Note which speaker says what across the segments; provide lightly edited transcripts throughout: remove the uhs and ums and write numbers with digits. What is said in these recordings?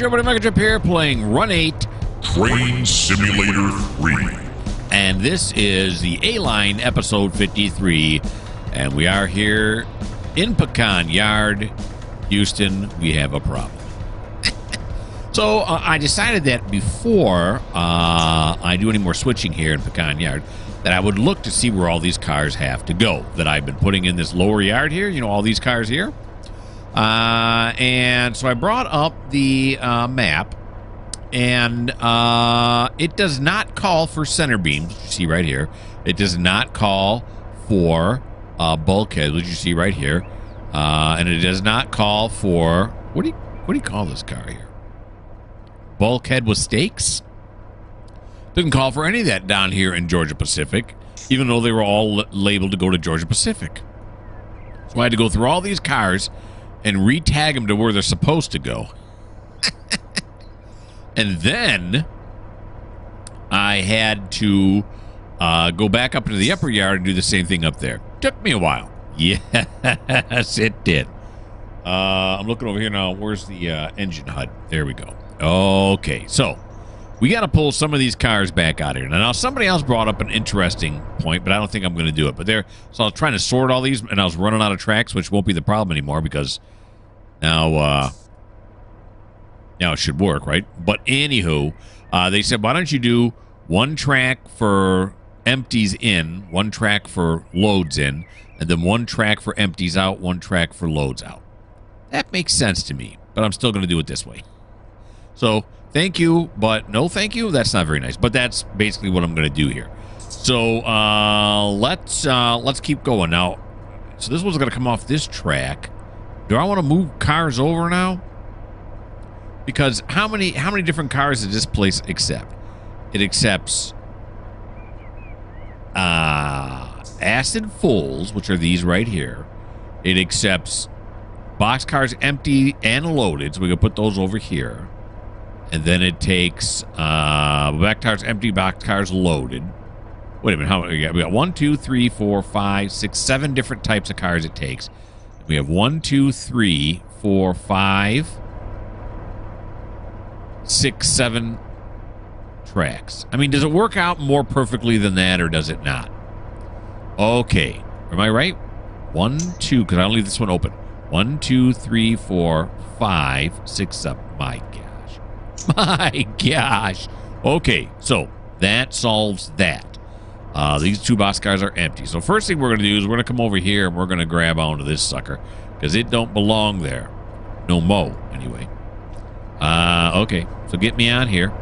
Speaker 1: your buddy Mikerowchip here playing Run 8
Speaker 2: Train Simulator 3.
Speaker 1: and this is the A-Line episode 53, and we are here in Pecan Yard, Houston. We have a problem. So I decided that before I do any more switching here in Pecan Yard, that I would look to see where all these cars have to go that I've been putting in this lower yard here. You know, all these cars here. And so I brought up the map, and it does not call for center beams, which you see right here. It does not call for bulkheads, which you see right here. And it does not call for, what do you call this car here? Bulkhead with stakes? Didn't call for any of that down here in Georgia Pacific, even though they were all labeled to go to Georgia Pacific. So I had to go through all these cars and re-tag them to where they're supposed to go. And then I had to go back up into the upper yard and do the same thing up there. Took me a while. Yes, it did. I'm looking over here now. Where's the engine HUD? There we go. Okay, so we got to pull some of these cars back out here. Now, somebody else brought up an interesting point, but I don't think I'm going to do it. But so I was trying to sort all these, and I was running out of tracks, which won't be the problem anymore because now it should work, right? But anywho, they said, why don't you do one track for empties in, one track for loads in, and then one track for empties out, one track for loads out. That makes sense to me, but I'm still going to do it this way. So thank you, but no thank you. That's not very nice, but that's basically what I'm going to do here. So let's keep going now. So this one's going to come off this track. Do I want to move cars over now? Because how many different cars does this place accept? It accepts acid fulls, which are these right here. It accepts box cars empty and loaded, so we can put those over here. And then it takes back cars empty, box cars loaded. Wait a minute, how many we got? We got 1, 2, 3, 4, 5, 6, 7 different types of cars it takes. We have 1, 2, 3, 4, 5, 6, 7 tracks. I mean, does it work out more perfectly than that, or does it not? Okay, am I right? 1, 2, because I'll leave this one open. 1, 2, 3, 4, 5, 6, 7. My gosh. My gosh. Okay, so that solves that. These two box cars are empty. So first thing we're going to do is we're going to come over here and we're going to grab onto this sucker because it don't belong there. No mo, anyway. Okay, so get me on here.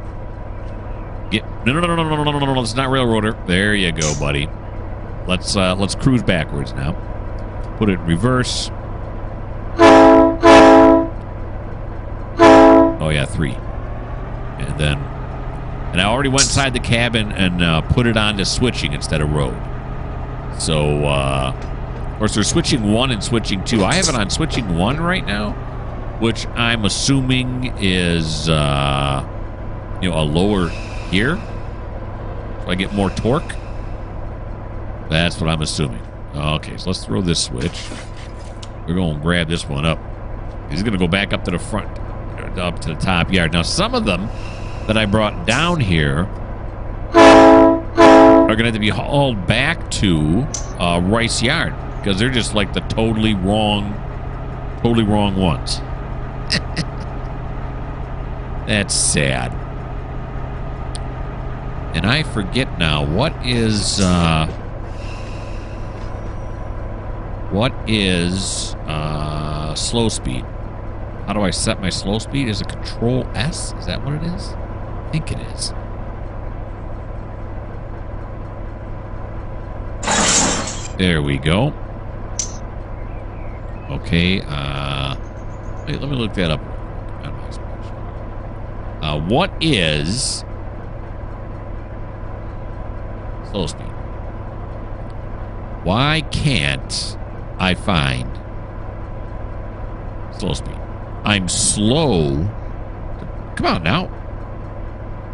Speaker 1: No, it's not railroader. There you go, buddy. Let's cruise backwards now. Put it in reverse. Oh yeah, 3. And I already went inside the cabin and put it on to switching instead of road. So, of course, they're switching 1 and switching 2. I have it on switching 1 right now, which I'm assuming is, a lower gear. So I get more torque. That's what I'm assuming. Okay, so let's throw this switch. We're going to grab this one up. He's going to go back up to the front, up to the top yard. Now, some of them that I brought down here are going to have to be hauled back to Rice Yard because they're just like the totally wrong ones. That's sad. And I forget now, what is slow speed? How do I set my slow speed? Is it Control S? Is that what it is? I think it is. There we go. Okay, wait, let me look that up. What is slow speed? Why can't I find slow speed? I'm slow. Come on now.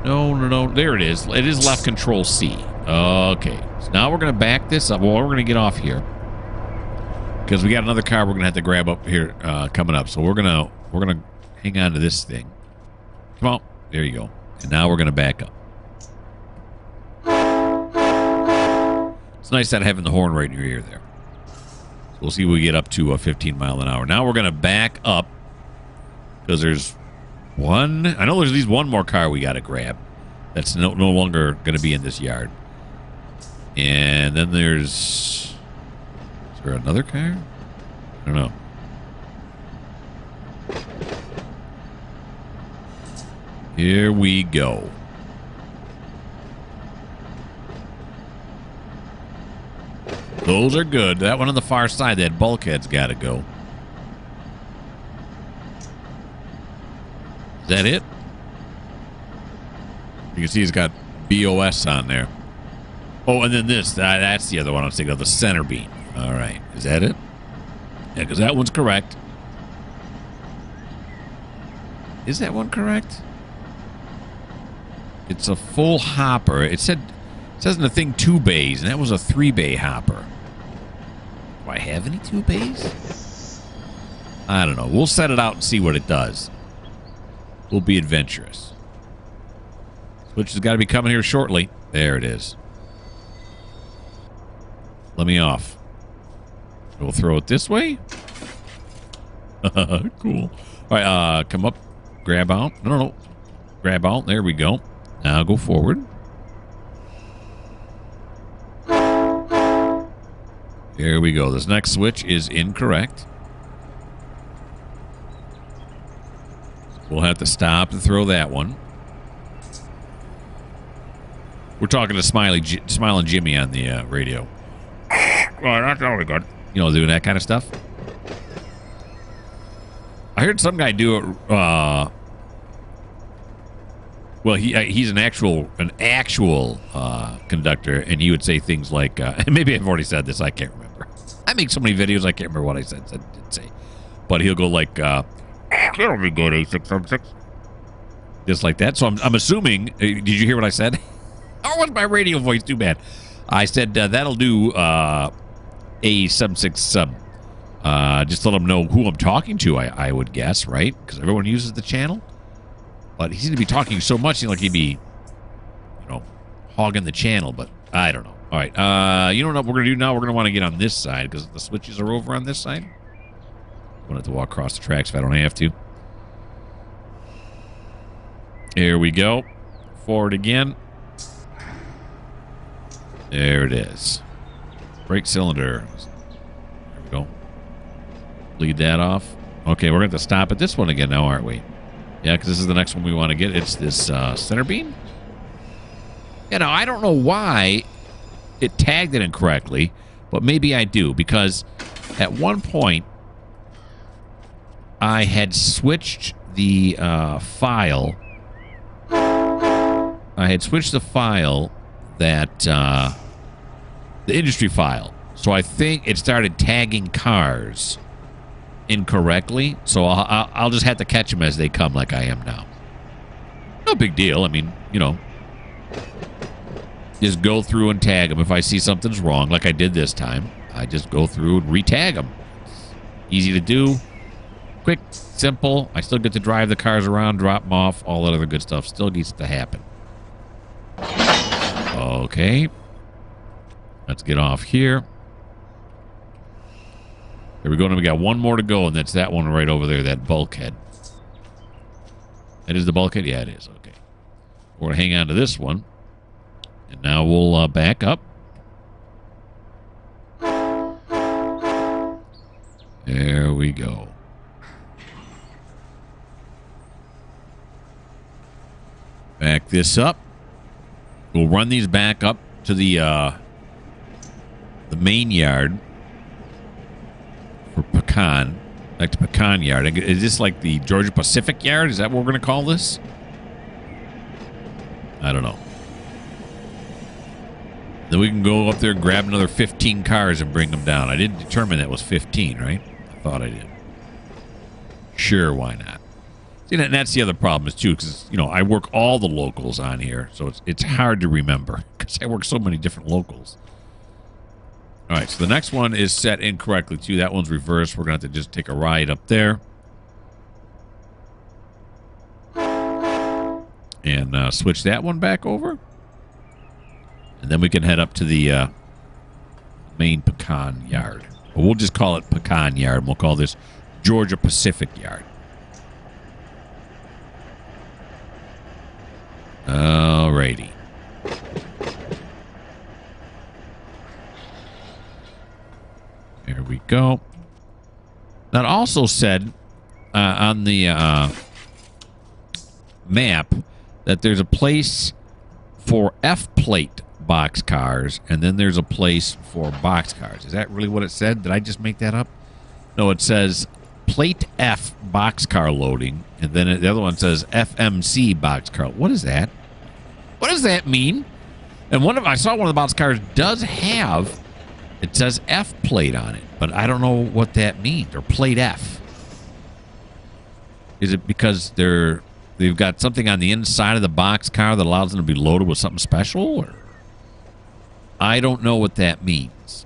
Speaker 1: No. There it is. It is left Control C. Okay. So now we're going to back this up. Well, we're going to get off here because we got another car we're going to have to grab up here coming up. So we're going to hang on to this thing. Come on. There you go. And now we're going to back up. It's nice that having the horn right in your ear there. So we'll see if we get up to 15 mile an hour. Now we're going to back up because there's one. I know there's at least one more car we got to grab that's no longer going to be in this yard. And then is there another car? I don't know. Here we go. Those are good. That one on the far side, that bulkhead's got to go. Is that it? You can see he's got BOS on there. Oh, and then this. That's the other one I was thinking of, the center beam. All right. Is that it? Yeah, because that one's correct. Is that one correct? It's a full hopper. It says in the thing 2 bays, and that was a 3-bay hopper. Do I have any 2 bays? I don't know. We'll set it out and see what it does. We'll be adventurous. Switch has got to be coming here shortly. There it is. Let me off. We'll throw it this way. Cool. All right, come up. Grab out. No. Grab out. There we go. Now go forward. Here we go. This next switch is incorrect. We'll have to stop and throw that one. We're talking to Smiling Jimmy on the radio. Well, that's all we got. You know, doing that kind of stuff. I heard some guy do it. Well, he's an actual conductor, and he would say things like, maybe I've already said this. I can't remember. I make so many videos, I can't remember what I did say. But he'll go like, that'll be good, A676. Just like that. So I'm assuming, did you hear what I said? Or was my radio voice too bad? I said, that'll do A76 sub. Just let them know who I'm talking to, I would guess, right? Because everyone uses the channel. But he seemed to be talking so much, like he'd be, hogging the channel. But I don't know. All right. You know what we're going to do now? We're going to want to get on this side because the switches are over on this side. I want to walk across the tracks if I don't have to. Here we go. Forward again. There it is. Brake cylinder. There we go. Lead that off. Okay, we're going to have to stop at this one again now, aren't we? Yeah, because this is the next one we want to get. It's this center beam. I don't know why it tagged it incorrectly, but maybe I do, because at one point I had switched the file. I had switched the file that the industry file. So I think it started tagging cars incorrectly. So I'll just have to catch them as they come like I am now. No big deal. I mean, just go through and tag them. If I see something's wrong, like I did this time, I just go through and re-tag them. Easy to do. Quick, simple. I still get to drive the cars around, drop them off. All that other good stuff still needs to happen. Okay. Let's get off here. There we go. And we got one more to go, and that's that one right over there, that bulkhead. That is the bulkhead? Yeah, it is. Okay. We're going to hang on to this one. And now we'll back up. There we go. Back this up. We'll run these back up to the main yard for Pecan. Back to Pecan Yard. Is this like the Georgia Pacific Yard? Is that what we're going to call this? I don't know. Then we can go up there and grab another 15 cars and bring them down. I didn't determine that was 15, right? I thought I did. Sure, why not? See, and that's the other problem is too, because I work all the locals on here, so it's hard to remember because I work so many different locals. All right, so the next one is set incorrectly too. That one's reversed. We're gonna have to just take a ride up there. and switch that one back over. And then we can head up to the main pecan yard. Or we'll just call it pecan yard. And we'll call this Georgia Pacific yard. Alrighty. There we go. That also said on the map that there's a place for F-plate boxcars, and then there's a place for boxcars. Is that really what it said? Did I just make that up? No, it says Plate F boxcar loading, and then the other one says FMC boxcar. What is that? What does that mean? And I saw one of the boxcars does have, it says F plate on it, but I don't know what that means, or plate F. Is it because they've got something on the inside of the boxcar that allows them to be loaded with something special? Or I don't know what that means.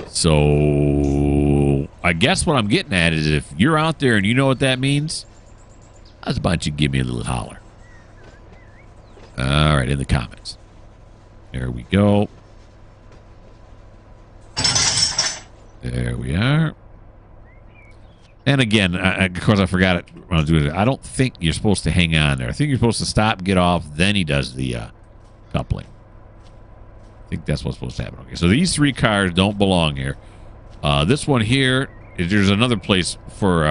Speaker 1: So I guess what I'm getting at is if you're out there and you know what that means, how's about you give me a little holler? All right, in the comments. There we go. There we are. And again, of course, I forgot it when I was doing it. I don't think you're supposed to hang on there. I think you're supposed to stop, get off, then he does the coupling. I think that's what's supposed to happen. Okay, so these three cars don't belong here. This one here, there's another place for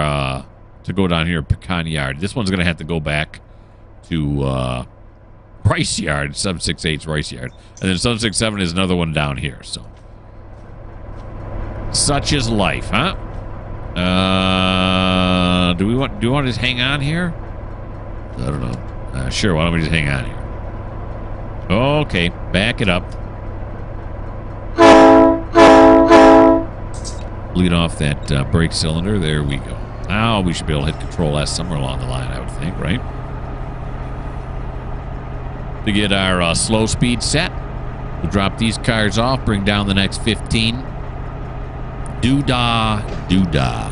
Speaker 1: to go down here, Pecan Yard. This one's going to have to go back to Rice Yard, 768's Rice Yard. And then 767 is another one down here. So, such is life, huh? Do we want to just hang on here? I don't know. Sure, why don't we just hang on here? Okay, back it up. Lead off that brake cylinder. There we go. Now we should be able to hit Control S somewhere along the line, I would think, right? To get our slow speed set, we'll drop these cars off, bring down the next 15. Doo-dah, doo-dah.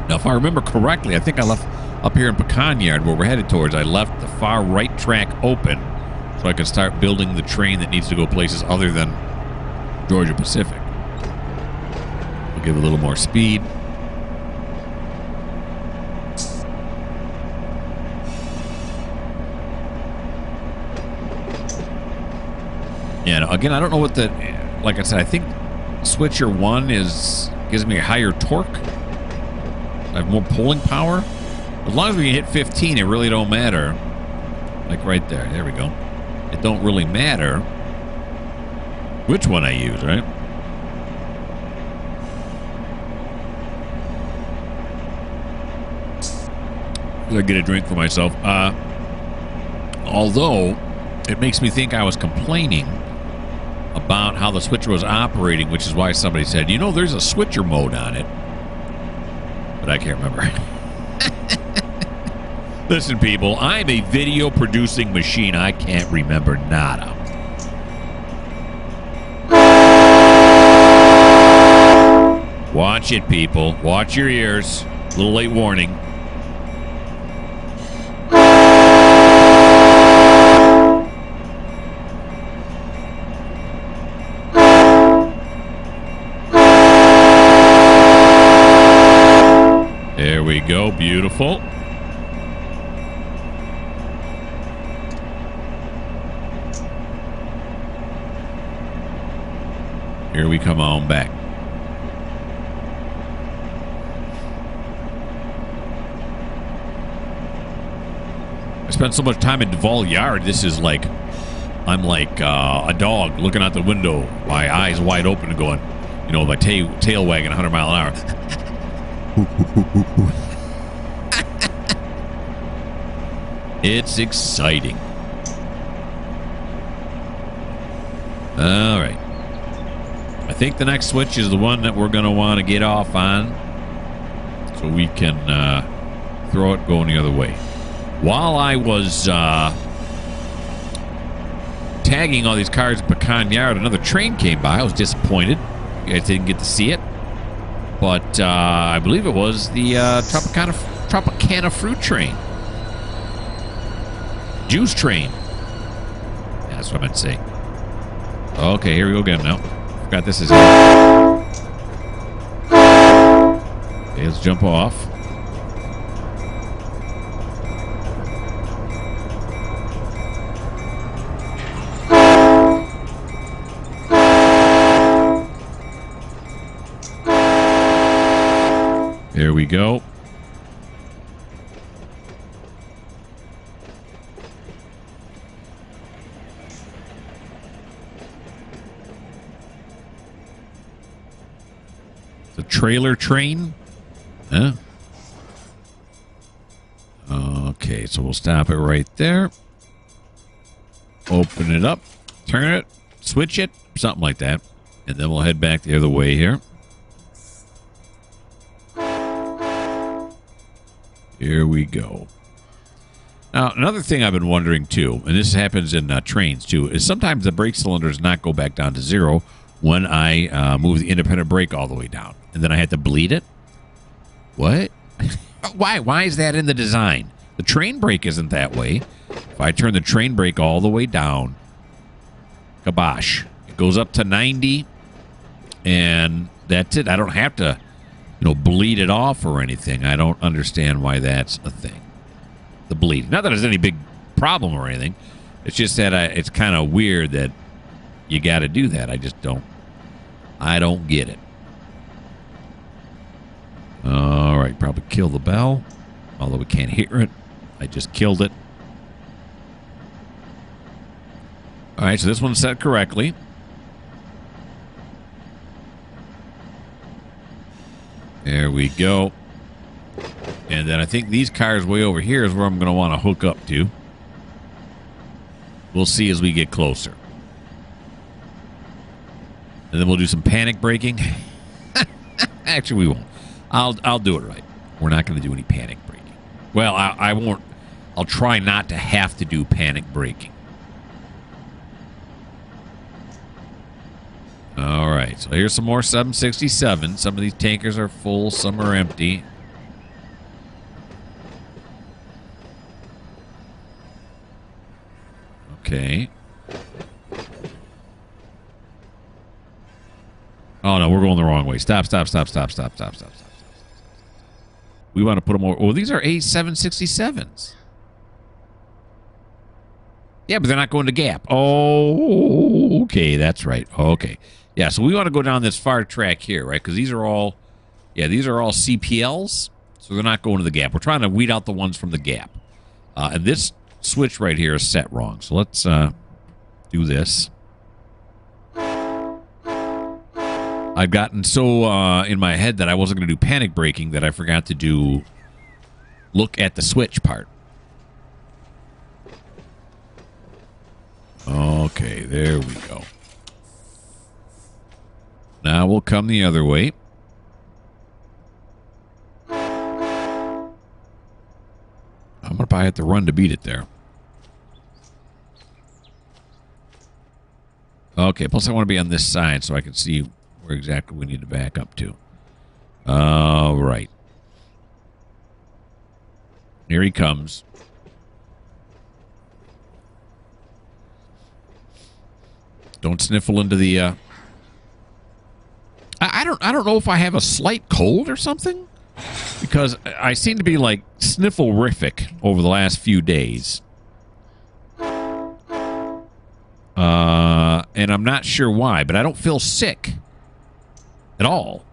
Speaker 1: Now, if I remember correctly, I think I left up here in Pecan Yard, where we're headed towards, I left the far right track open so I could start building the train that needs to go places other than Georgia Pacific. We'll give it a little more speed. Yeah, again, I don't know what the... Like I said, I think switcher 1 gives me a higher torque. I have more pulling power. As long as we can hit 15, it really don't matter. Like right there. There we go. It don't really matter which one I use, right? I get a drink for myself. Although, it makes me think I was complaining about how the switcher was operating, which is why somebody said, you know, there's a switcher mode on it. But I can't remember. Listen, people, I'm a video producing machine. I can't remember nada. Watch it, people. Watch your ears. A little late warning. There we go. Beautiful. Here we come on back. I spent so much time in Duval Yard. This is like, I'm like a dog looking out the window, my eyes wide open and going, you know, my tail wagging 100 mile an hour. It's exciting. All right. I think the next switch is the one that we're going to want to get off on so we can throw it going the other way. While I was tagging all these cars at Pecan Yard, another train came by. I was disappointed. You guys didn't get to see it. But I believe it was the Tropicana fruit train. juice train. Yeah, that's what I meant to say. Okay, here we go again now. Forgot this is here. Okay, let's jump off. There we go. The trailer train. Huh? Okay, so we'll stop it right there. Open it up. Turn it. Switch it. Something like that. And then we'll head back the other way here. Here we go. Now, another thing I've been wondering, too, and this happens in trains, too, is sometimes the brake cylinders not go back down to zero when I move the independent brake all the way down. And then I had to bleed it? What? Why? Why is that in the design? The train brake isn't that way. If I turn the train brake all the way down, kabosh. It goes up to 90, and that's it. I don't have to, bleed it off or anything. I don't understand why that's a thing. The bleed. Not that there's any big problem or anything. It's just that it's kind of weird that you got to do that. I just don't. I don't get it. All right, probably kill the bell, although we can't hear it. I just killed it. All right, so this one's set correctly. There we go. And then I think these cars way over here is where I'm going to want to hook up to. We'll see as we get closer. And then we'll do some panic braking. Actually, we won't. I'll do it right. We're not going to do any panic braking. Well, I won't. I'll try not to have to do panic braking. All right. So here's some more 767. Some of these tankers are full. Some are empty. Okay. Oh, no, we're going the wrong way. Stop. We want to put them over. Oh, these are A767s. Yeah, but they're not going to Gap. Oh, okay, that's right. Okay. Yeah, so we want to go down this far track here, right? Because these are all CPLs, so they're not going to the Gap. We're trying to weed out the ones from the Gap. And this switch right here is set wrong. So let's do this. I've gotten so in my head that I wasn't going to do panic braking that I forgot to do look at the switch part. Okay, there we go. Now we'll come the other way. I'm going to probably have to run to beat it there. Okay, plus I want to be on this side so I can see where exactly we need to back up to. All right. Here he comes. Don't sniffle into the I don't know if I have a slight cold or something, because I seem to be like sniffle-rific over the last few days. And I'm not sure why, but I don't feel sick at all.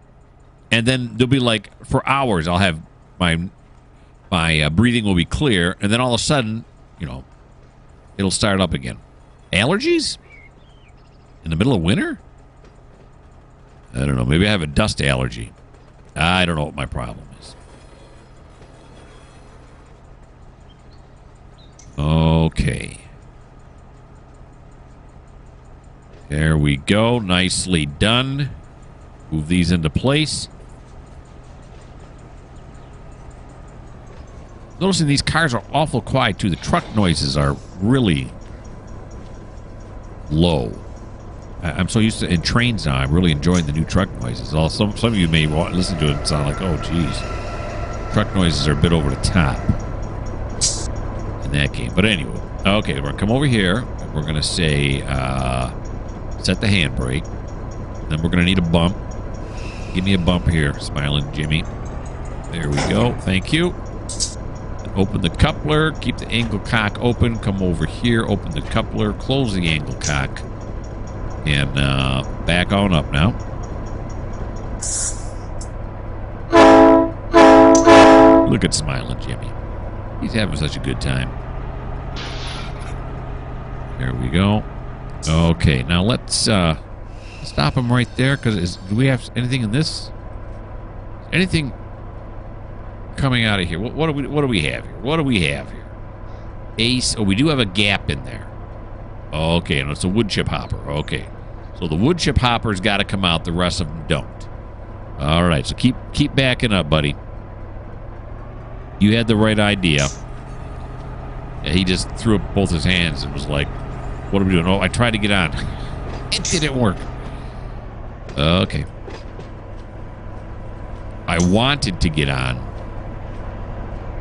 Speaker 1: And then there'll be like, for hours, I'll have my breathing will be clear, and then all of a sudden, it'll start up again. Allergies? In the middle of winter? I don't know. Maybe I have a dust allergy. I don't know what my problem is. Okay. There we go. Nicely done. Move these into place. Noticing these cars are awful quiet, too. The truck noises are really low. I'm so used to in trains now. I'm really enjoying the new truck noises. Some of you may listen to it and sound like, oh, geez. Truck noises are a bit over the top in that game. But anyway, Okay, we're going to come over here. We're going to say set the handbrake. Then we're going to need a bump. Give me a bump here, Smiling Jimmy. There we go. Thank you. Open the coupler. Keep the angle cock open. Come over here. Open the coupler. Close the angle cock. And back on up now. Look at Smiling Jimmy. He's having such a good time. There we go. Okay, now let's stop him right there. Because do we have anything in this? Anything coming out of here? What do we have here? What do we have here? Ace. Oh, we do have a gap in there. Okay, and it's a wood chip hopper. Okay, so the wood chip hopper's got to come out. The rest of them don't. All right, so keep backing up, buddy. You had the right idea. Yeah, he just threw up both his hands and was like, "What are we doing?" Oh, I tried to get on. It didn't work. Okay. I wanted to get on,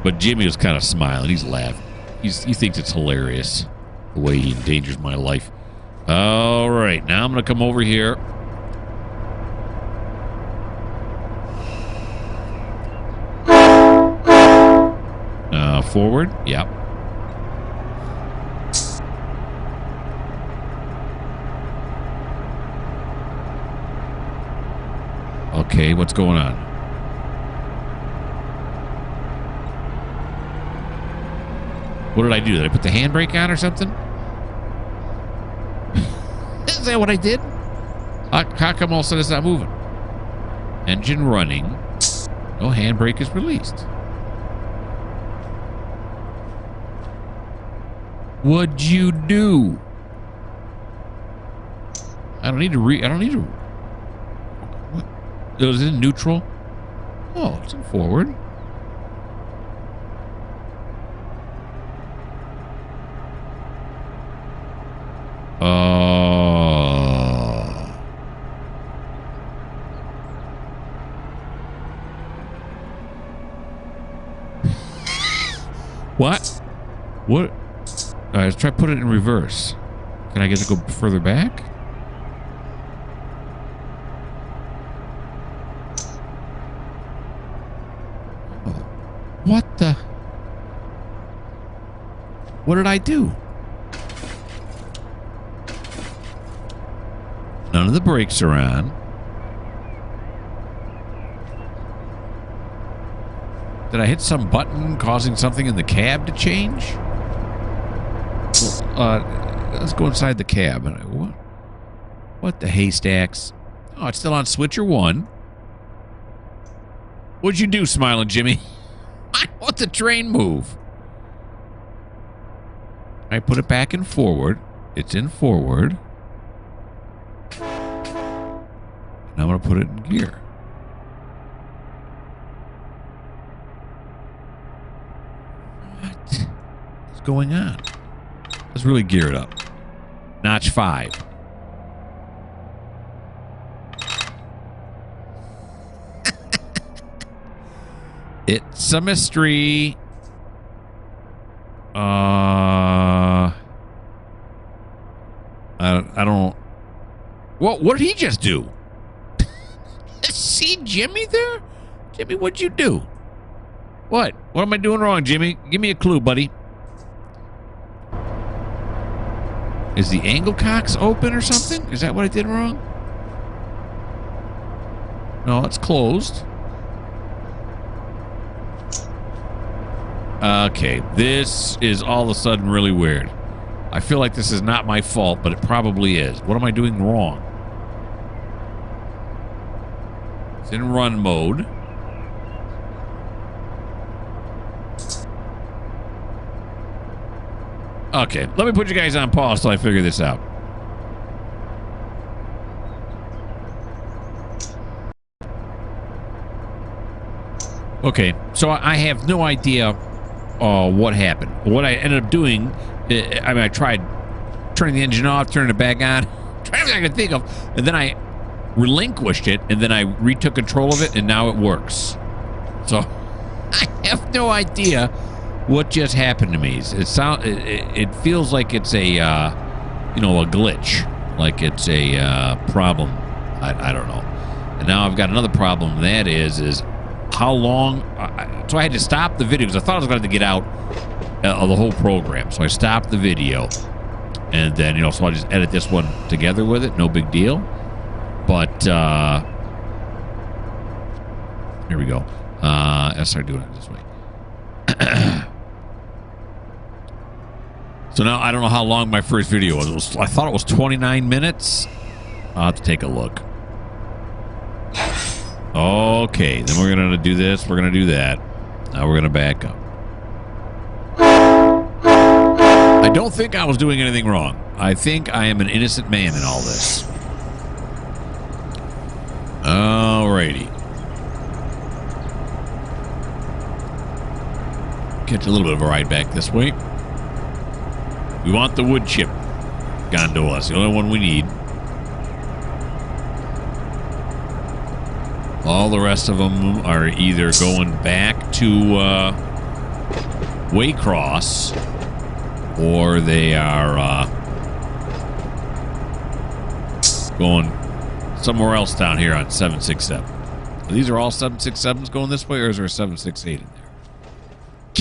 Speaker 1: but Jimmy was kind of smiling. He's laughing. He thinks it's hilarious the way he endangers my life. All right, now I'm going to come over here. Forward. Yep. Okay, what's going on? What did I do? Did I put the handbrake on or something? Is that what I did? How come all of a sudden it's not moving? Engine running. No handbrake is released. What'd you do? I don't need to what? It was in neutral? Oh, it's in forward. What? What? All right, let's try to put it in reverse. Can I get it to go further back? Oh. What the? What did I do? None of the brakes are on. Did I hit some button causing something in the cab to change? Let's go inside the cab. What the haystacks? Oh, it's still on switcher 1. What'd you do, Smiling Jimmy? I want the train move. I put it back in forward. It's in forward. And I'm going to put it in gear. What is going on? Let's really gear it up. Notch 5. It's a mystery. I don't. What did he just do? See Jimmy there? Jimmy, what'd you do? What? What am I doing wrong, Jimmy? Give me a clue, buddy. Is the angle cocks open or something? Is that what I did wrong? No, it's closed. Okay, this is all of a sudden really weird. I feel like this is not my fault, but it probably is. What am I doing wrong? It's in run mode. Okay, let me put you guys on pause till I figure this out. Okay, so I have no idea what happened. What I ended up doing, I tried turning the engine off, turning it back on, trying everything I could think of, and then I relinquished it, and then I retook control of it, and now it works. So I have no idea what just happened to me. It feels like it's a a glitch, like it's a problem. I don't know. And now I've got another problem. That is how long. So I had to stop the video because I thought I was going to get out of the whole program. So I stopped the video, and then so I just edit this one together with it. No big deal. But here we go. Let's start doing it this way. So now I don't know how long my first video was. I thought it was 29 minutes. I'll have to take a look. Okay, then we're going to do this. We're going to do that. Now we're going to back up. I don't think I was doing anything wrong. I think I am an innocent man in all this. Alrighty. Catch a little bit of a ride back this way. We want the wood chip gondola. It's the only one we need. All the rest of them are either going back to Waycross, or they are going somewhere else down here on 767. These are all 767s going this way, or is there a 768 in there?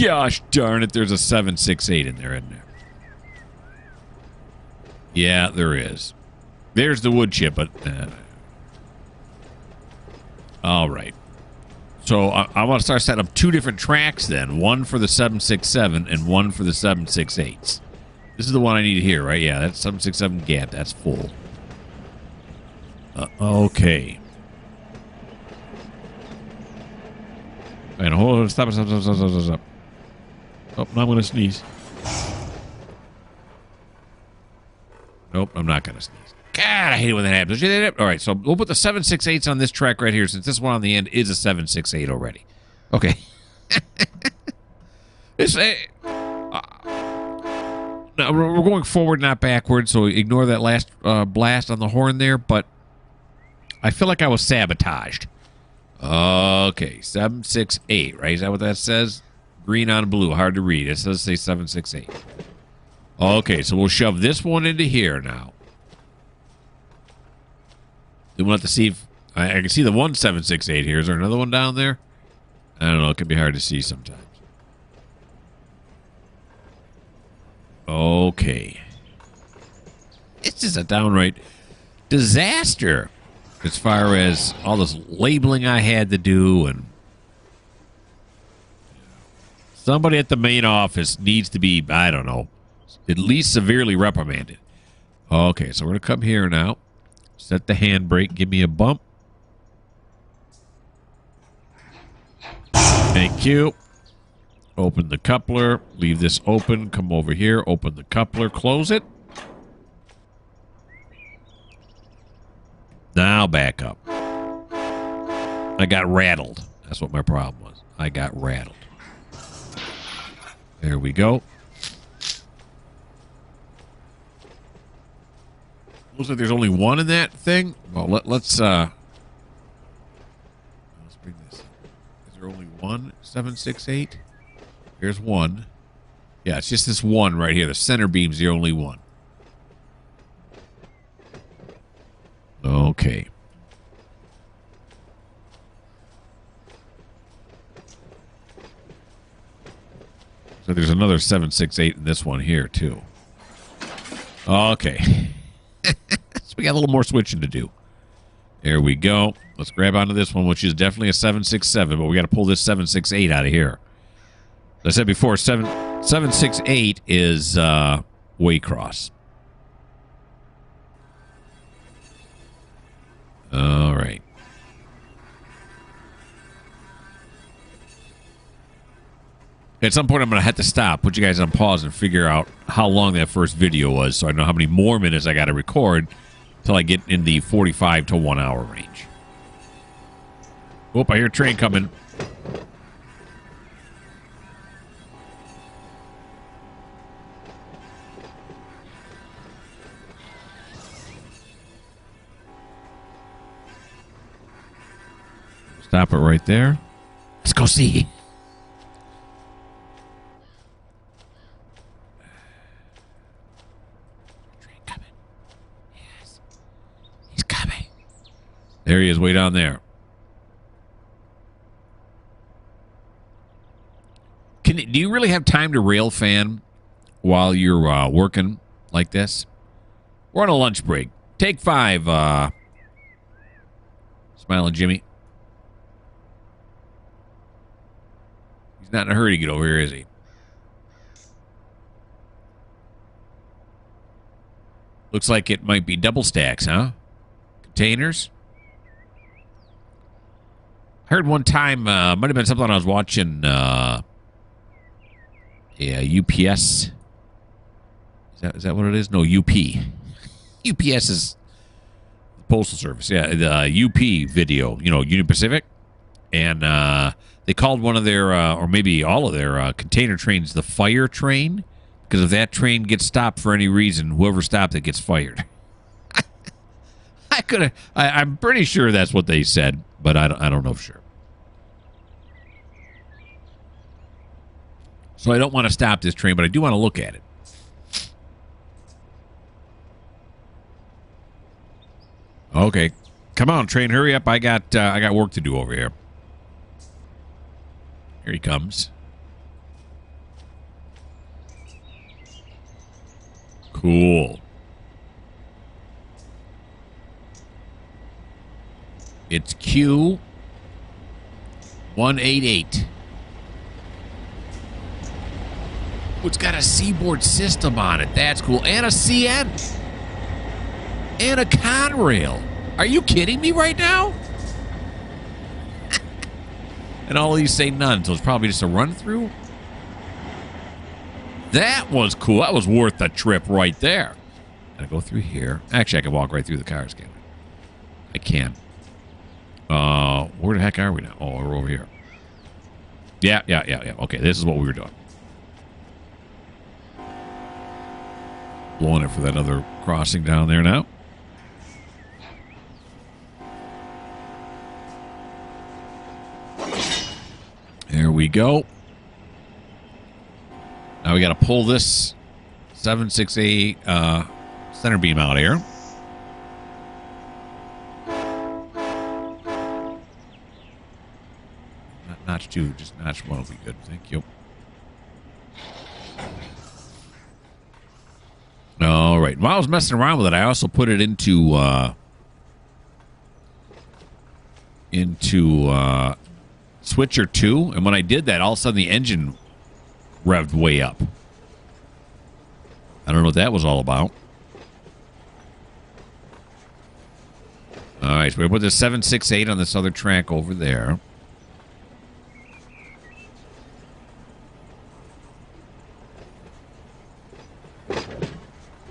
Speaker 1: Gosh darn it, there's a 768 in there, isn't there? Yeah, there is. There's the wood chip, but... all right. So I want to start setting up two different tracks then. One for the 767 and one for the 768s. This is the one I need here, right? Yeah, that's 767 gap. That's full. Okay. And hold on. Stop. Oh, now I'm going to sneeze. Nope, I'm not going to sneeze. God, I hate it when that happens. All right, so we'll put the 768s on this track right here, since this one on the end is a 768 already. Okay. Now we're going forward, not backward, so ignore that last blast on the horn there, but I feel like I was sabotaged. Okay, 768, right? Is that what that says? Green on blue, hard to read. It says say 768. Okay, so we'll shove this one into here now. Then we'll have to see if I can see the 1768 here. Is there another one down there? I don't know. It can be hard to see sometimes. Okay. It's just a downright disaster as far as all this labeling I had to do, and somebody at the main office needs to be, I don't know, at least severely reprimanded. Okay, so we're going to come here now. Set the handbrake. Give me a bump. Thank you. Open the coupler. Leave this open. Come over here. Open the coupler. Close it. Now back up. I got rattled. That's what my problem was. I got rattled. There we go. Looks like there's only one in that thing. Well, let's bring this. Is there only one 768? Here's one. Yeah, it's just this one right here. The center beam's the only one. Okay. So there's another 768 in this one here too. Okay. So we got a little more switching to do. There we go. Let's grab onto this one, which is definitely a 767, but we got to pull this 768 out of here. As I said before, 768 is Waycross. All right. At some point, I'm going to have to stop, put you guys on pause, and figure out how long that first video was, so I know how many more minutes I got to record until I get in the 45 to 1 hour range. Oh, I hear a train coming. Stop it right there. Let's go see. There he is, way down there. Do you really have time to rail fan while you're working like this? We're on a lunch break. Take 5, Smiling Jimmy. He's not in a hurry to get over here, is he? Looks like it might be double stacks, huh? Containers. I heard one time, might have been something I was watching, UPS. Is that what it is? No, UP. UPS is the Postal Service. Yeah, the UP video, Union Pacific. And they called one of their, or maybe all of their container trains the fire train. Because if that train gets stopped for any reason, whoever stopped it gets fired. I'm pretty sure that's what they said, but I don't know for sure. So I don't want to stop this train, but I do want to look at it. Okay, come on, train, hurry up! I got work to do over here. Here he comes. Cool. It's Q188. Oh, it's got a seaboard system on it. That's cool. And a CN. And a Conrail. Are you kidding me right now? And all of these say none, so it's probably just a run-through. That was cool. That was worth the trip right there. Gotta go through here. Actually, I can walk right through the cars, can't I? I can. Where the heck are we now? Oh, we're over here. Yeah. Okay, this is what we were doing. Blowing it for that other crossing down there now. There we go. Now we got to pull this 768 center beam out here. Not notch 2, just notch 1 will be good. Thank you. All right. While I was messing around with it, I also put it into switcher 2, and when I did that, all of a sudden the engine revved way up. I don't know what that was all about. All right, so we put the 768 on this other track over there.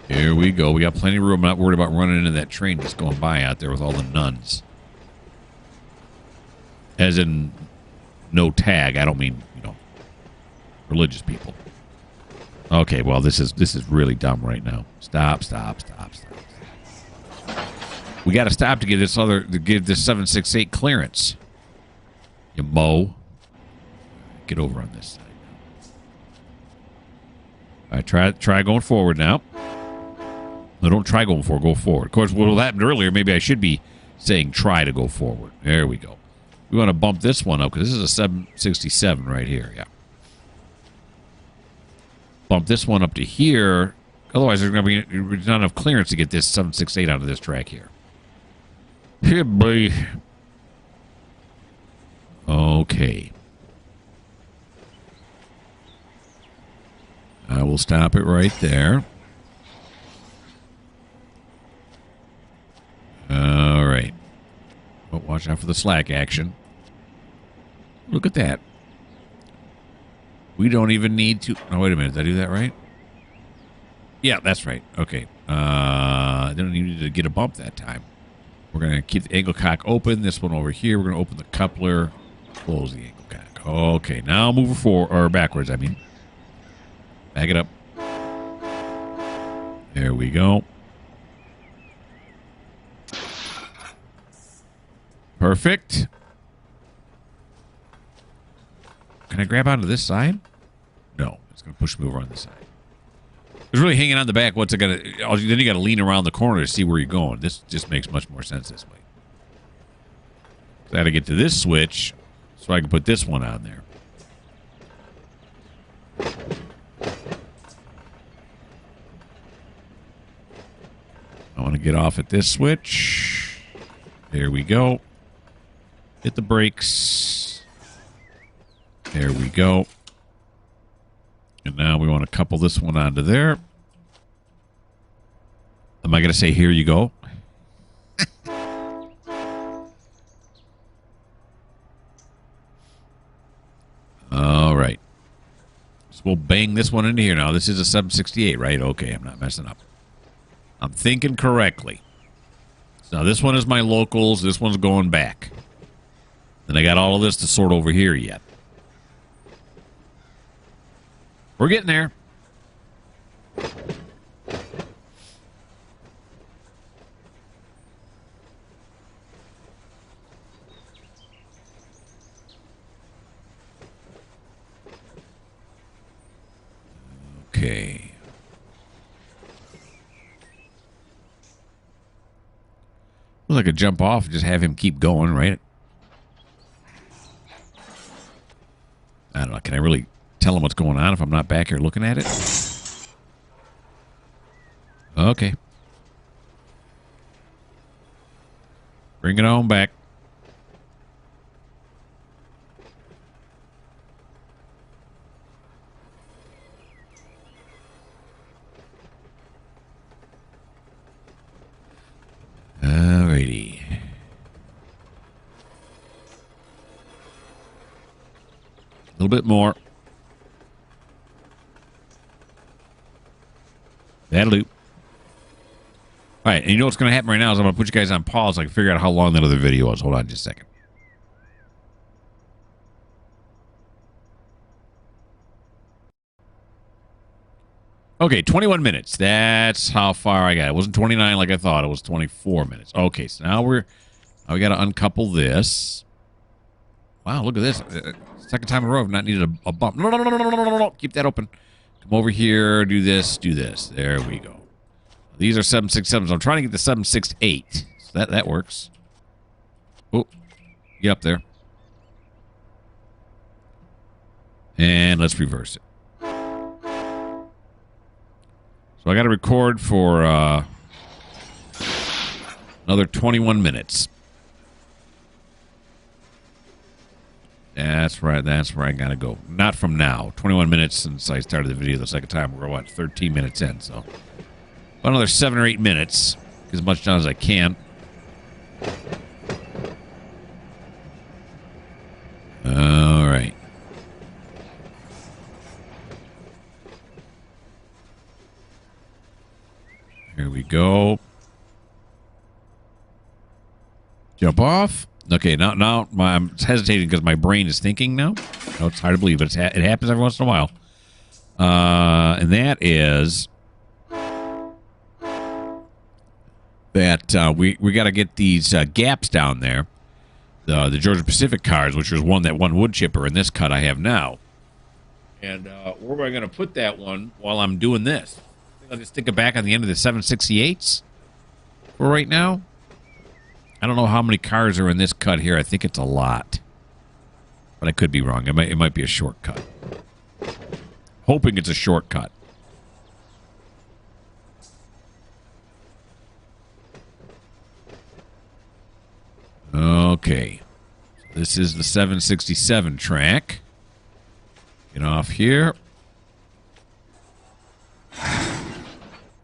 Speaker 1: Here we go. We got plenty of room. I'm not worried about running into that train just going by out there with all the nuns. As in, no tag. I don't mean, religious people. Okay, well, this is really dumb right now. Stop. We got to stop to give this 768 clearance. You mow. Get over on this side now. All right, try going forward now. No, don't try going forward. Go forward. Of course, what happened earlier, maybe I should be saying try to go forward. There we go. We want to bump this one up because this is a 767 right here. Yeah. Bump this one up to here. Otherwise, there's going to be not enough clearance to get this 768 onto this track here. Here, boy. Okay. I will stop it right there. All right. Oh, watch out for the slack action. Look at that. We don't even need to... Oh, wait a minute. Did I do that right? Yeah, that's right. Okay. I didn't even need to get a bump that time. We're going to keep the angle cock open. This one over here. We're going to open the coupler. Close the angle cock. Okay. Now move forward, or backwards, I mean. Back it up. There we go. Perfect. Can I grab onto this side? No. It's going to push me over on this side. It's really hanging on the back. What's it going to... Then you got to lean around the corner to see where you're going. This just makes much more sense this way. I got to get to this switch so I can put this one on there. I want to get off at this switch. There we go. Hit the brakes. There we go. And now we want to couple this one onto there. Am I going to say, here you go? All right. So we'll bang this one into here now. This is a 768, right? Okay, I'm not messing up. I'm thinking correctly. So this one is my locals. This one's going back. Then I got all of this to sort over here yet. We're getting there. Okay. Well, I could jump off and just have him keep going, right? I don't know. Can I really tell him what's going on if I'm not back here looking at it? Okay. Bring it on back. Alrighty. A little bit more. That'll do. All right, and you know what's going to happen right now is I'm going to put you guys on pause so I can figure out how long that other video was. Hold on just a second. Okay, 21 minutes. That's how far I got. It wasn't 29 like I thought. It was 24 minutes. Okay, so now we got to uncouple this. Wow, look at this. Second time in a row I've not needed a bump. No. Keep that open. Come over here, do this, do this. There we go. These are 767s. I'm trying to get the 768. So that works. Oh, get up there. And let's reverse it. So I got to record for another 21 minutes. That's right. That's where I got to go. Not from now. 21 minutes since I started the video the second time. We're, what, 13 minutes in. So another 7 or 8 minutes. Get as much done as I can. All right. Here we go. Jump off. Okay, now I'm hesitating because my brain is thinking now. No, it's hard to believe, but it happens every once in a while. And that is that we got to get these gaps down there. The Georgia Pacific cars, which was that one wood chipper in this cut I have now. And where am I going to put that one while I'm doing this? I'll just stick it back on the end of the 768s for right now. I don't know how many cars are in this cut here. I think it's a lot. But I could be wrong. It might be a shortcut. Hoping it's a shortcut. Okay. This is the 767 track. Get off here.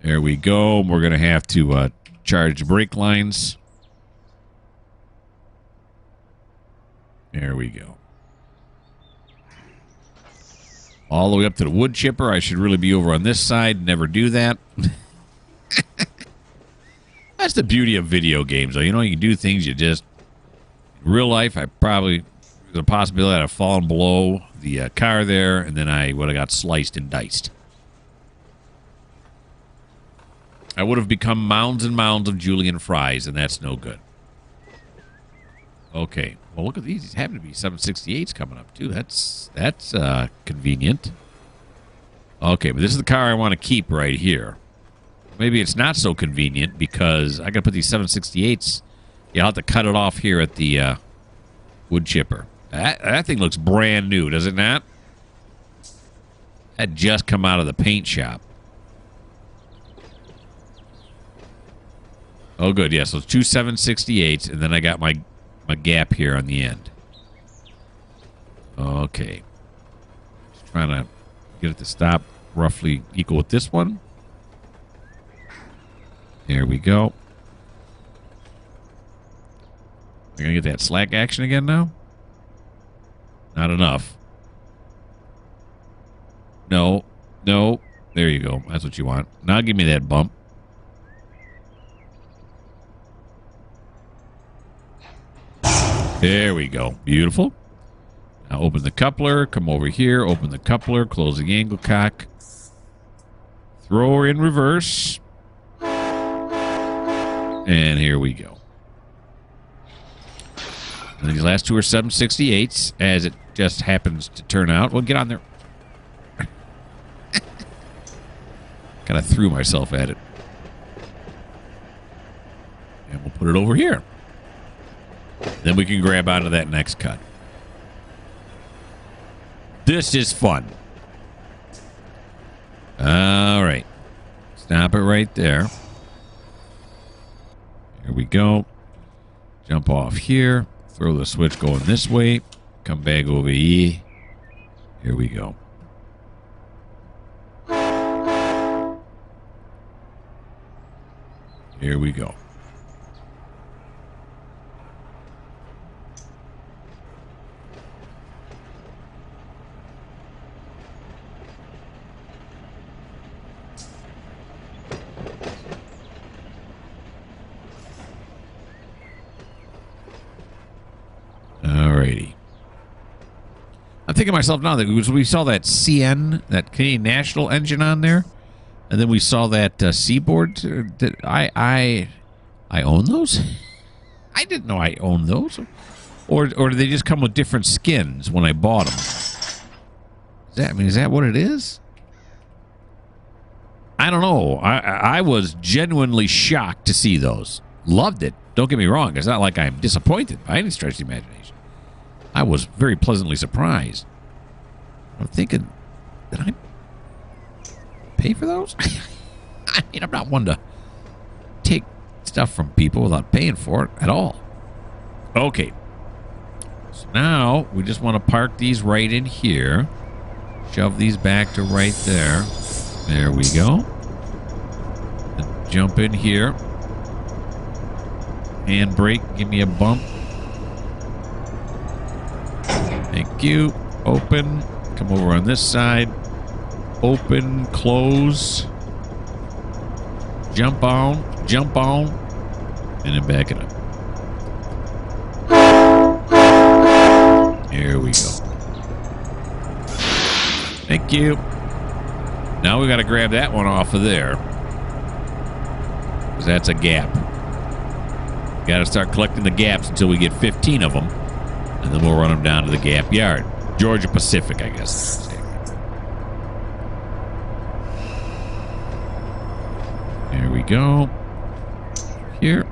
Speaker 1: There we go. We're going to have to charge brake lines. There we go. All the way up to the wood chipper. I should really be over on this side. Never do that. That's the beauty of video games, though. You know, you can do things you just... In real life, I probably... There's a possibility I'd have fallen below the car there, and then I would have got sliced and diced. I would have become mounds and mounds of julienne fries, and that's no good. Okay. Well, look at these. These happen to be 768s coming up, too. That's convenient. Okay, but this is the car I want to keep right here. Maybe it's not so convenient because I got to put these 768s. Yeah, I'll have to cut it off here at the Wood chipper. That thing looks brand new, does it not? That just come out of the paint shop. Oh, good. Yeah, so it's two 768s, and then I got my gap here on the end. Okay. Just trying to get it to stop roughly equal with this one. There we go. We're going to get that slack action again now? Not enough. No. No. There you go. That's what you want. Now give me that bump. There we go. Beautiful. Now open the coupler. Come over here. Open the coupler. Close the angle cock. Throw her in reverse. And here we go. And these last two are 768s, as it just happens to turn out. Well, get on there. Kind of threw myself at it. And we'll put it over here. Then we can grab onto that next cut. This is fun. All right. Stop it right there. Here we go. Jump off here. Throw the switch going this way. Come back over here. Here we go. Here we go. Alrighty. I'm thinking to myself now that we saw that CN, that Canadian National engine on there, and then we saw that Seaboard. That I own those. I didn't know I owned those, or did they just come with different skins when I bought them? Is that what it is? I don't know. I was genuinely shocked to see those. Loved it. Don't get me wrong. It's not like I'm disappointed by any stretch of the imagination. I was very pleasantly surprised. I'm thinking, did I pay for those? I mean, I'm not one to take stuff from people without paying for it at all. Okay. So now we just want to park these right in here. Shove these back to right there. There we go. And jump in here. Handbrake. Give me a bump. Thank you. Open. Come over on this side. Open. Close. Jump on. Jump on. And then back it up. Here we go. Thank you. Now we got to grab that one off of there. Because that's a gap. Got to start collecting the gaps until we get 15 of them. And then we'll run them down to the gap yard. Georgia Pacific, I guess. There we go. Here.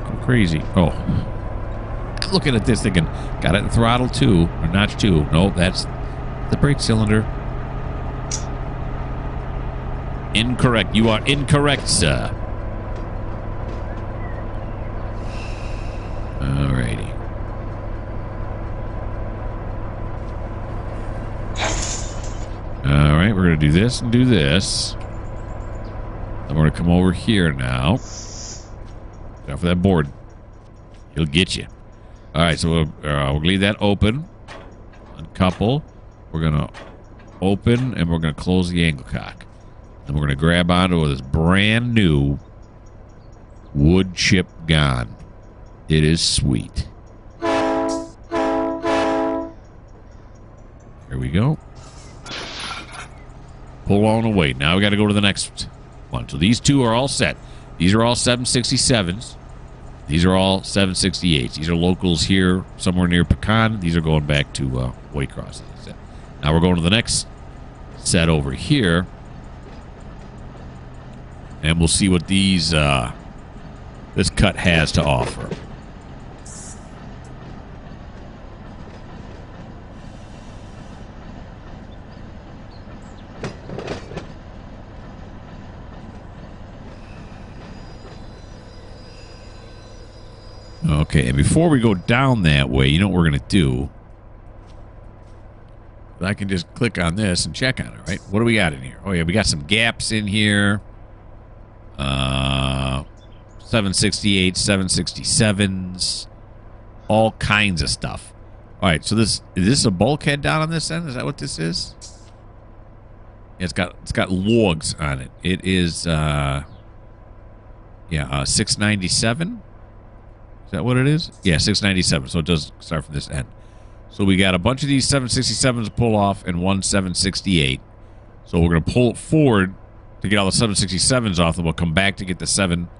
Speaker 1: Go crazy. Oh. I'm looking at this thinking, got it in throttle 2, or notch 2. Nope, that's the brake cylinder. Incorrect. You are incorrect, sir. Alrighty. Alright, we're going to do this and do this. Then we're going to come over here now. Go for that board. He'll get you. Alright, so we'll leave that open. Uncouple. We're going to open and we're going to close the angle cock. And we're going to grab onto this brand new wood chip gun. It is sweet. Here we go. Pull on away. Now we got to go to the next one. So these two are all set. These are all 767s. These are all 768s. These are locals here somewhere near Pecan. These are going back to Waycross. Now we're going to the next set over here. And we'll see what these this cut has to offer. Okay, and before we go down that way, you know what we're going to do? I can just click on this and check on it, right? What do we got in here? Oh, yeah, we got some gaps in here. 768, 767s, all kinds of stuff. All right, so is this a bulkhead down on this end? Is that what this is? Yeah, it's got logs on it. It is 697. Is that what it is? Yeah, 697. So it does start from this end. So we got a bunch of these 767s to pull off and one 768. So we're going to pull it forward to get all the 767s off, and we'll come back to get the 7.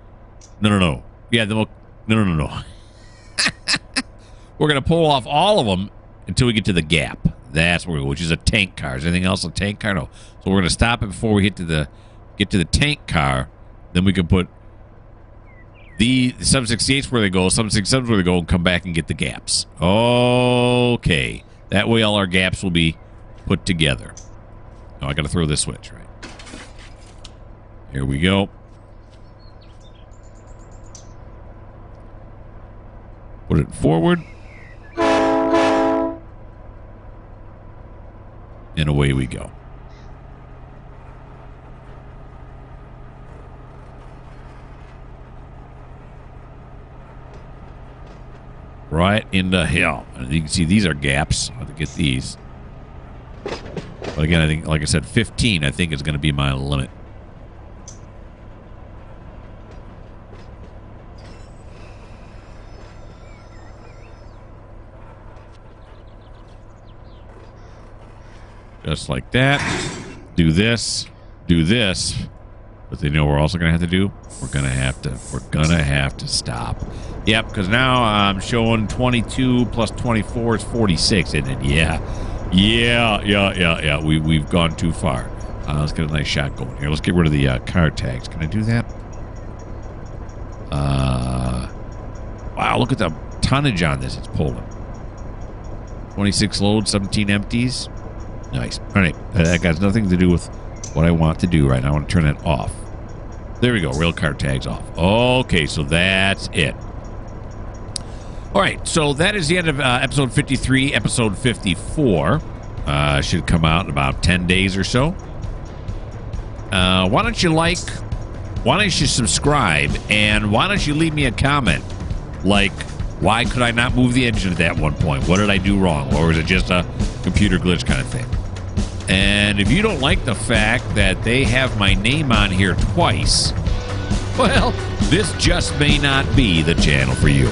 Speaker 1: No. Yeah, then we'll... No. We're going to pull off all of them until we get to the gap. That's where we go, which is a tank car. Is anything else a tank car? No. So we're going to stop it before we get to the tank car. Then we can put the 768s where they go, 767s where they go, and come back and get the gaps. Okay. That way all our gaps will be put together. Oh, I got to throw this switch, right? Here we go. Put it forward. And away we go. Right into hell. And you can see these are gaps. I have to get these. But again, I think, like I said, 15 I think is going to be my limit. Just like that. Do this. But they know we're also gonna have to do. We're gonna have to stop. Yep, because now I'm showing 22 plus 24 is 46, isn't it? Yeah. We've gone too far. Let's get a nice shot going here. Let's get rid of the car tags. Can I do that? Wow, look at the tonnage on this. It's pulling. 26 loads, 17 empties. Nice. All right. That has nothing to do with what I want to do right now. I want to turn that off. There we go. Rail car tags off. Okay, so that's it. All right. So that is the end of episode 53. Episode 54 should come out in about 10 days or so. Why don't you like? Why don't you subscribe? And why don't you leave me a comment? Like, why could I not move the engine at that one point? What did I do wrong? Or was it just a computer glitch kind of thing? And if you don't like the fact that they have my name on here twice, well, this just may not be the channel for you.